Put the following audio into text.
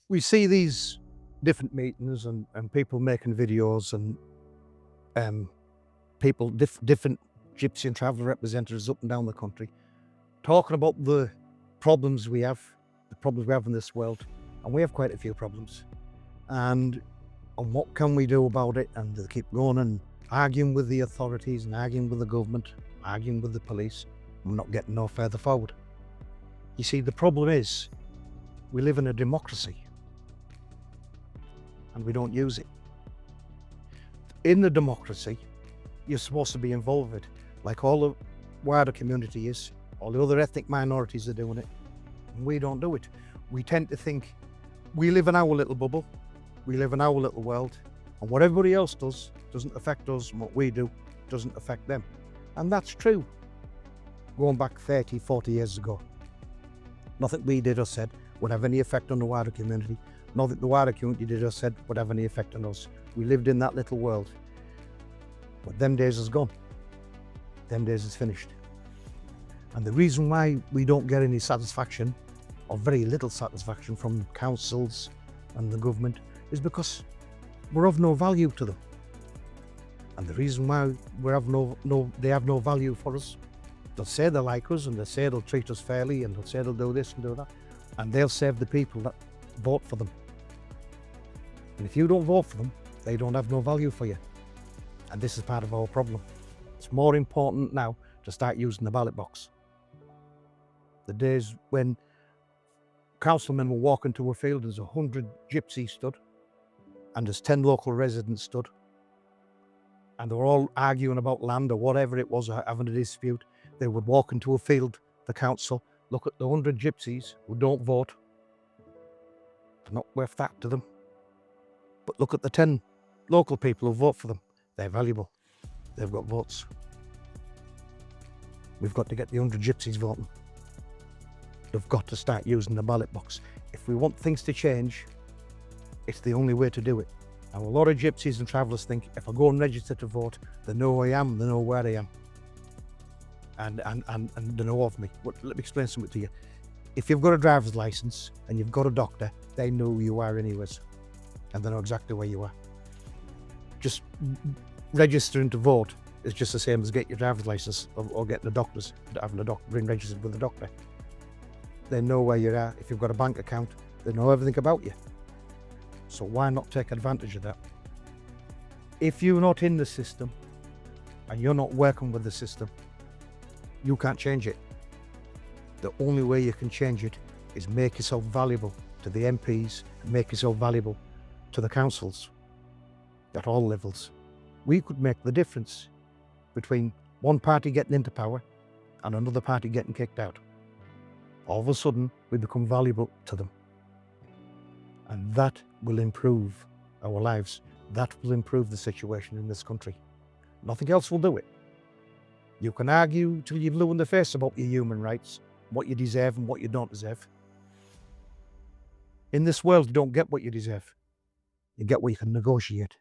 we see these different meetings and people making videos and people, different Gypsy and Traveller representatives up and down the country, talking about the problems we have in this world. And we have quite a few problems. And what can we do about it? And they keep going and arguing with the authorities and arguing with the government, arguing with the police. We're not getting no further forward. You see, the problem is we live in a democracy and we don't use it. In the democracy, you're supposed to be involved with it, like all the wider community is. All the other ethnic minorities are doing it, and we don't do it. We tend to think we live in our little bubble, we live in our little world, and what everybody else does doesn't affect us, and what we do doesn't affect them. And that's true. Going back 30, 40 years ago, nothing we did or said would have any effect on the wider community. Nothing the wider community did or said would have any effect on us. We lived in that little world. But them days is gone. Them days is finished. And the reason why we don't get any satisfaction, or very little satisfaction from councils and the government, is because we're of no value to them. And the reason why they have no value for us, they'll say they like us and they'll say they'll treat us fairly and they'll say they'll do this and do that, and they'll save the people that vote for them. And if you don't vote for them, they don't have no value for you. And this is part of our problem. It's more important now to start using the ballot box. The days when councilmen will walk into a field, there's 100 gypsies stood, and there's 10 local residents stood, and they're all arguing about land or whatever it was, or having a dispute. They would walk into a field, the council, look at the 100 gypsies who don't vote. They're not worth that to them. But look at the 10 local people who vote for them. They're valuable. They've got votes. We've got to get the 100 gypsies voting. We've got to start using the ballot box. If we want things to change, it's the only way to do it. Now, a lot of gypsies and travellers think if I go and register to vote, they know who I am, they know where I am, and they know of me. But let me explain something to you. If you've got a driver's licence and you've got a doctor, they know who you are anyways, and they know exactly where you are. Just registering to vote is just the same as getting your driver's licence or getting having a doctor being registered with a doctor. They know where you are. If you've got a bank account, they know everything about you. So why not take advantage of that? If you're not in the system and you're not working with the system, you can't change it. The only way you can change it is make yourself valuable to the MPs and make yourself valuable to the councils at all levels. We could make the difference between one party getting into power and another party getting kicked out. All of a sudden, we become valuable to them. And that will improve our lives. That will improve the situation in this country. Nothing else will do it. You can argue till you're blue in the face about your human rights, what you deserve and what you don't deserve. In this world, you don't get what you deserve. You get what you can negotiate.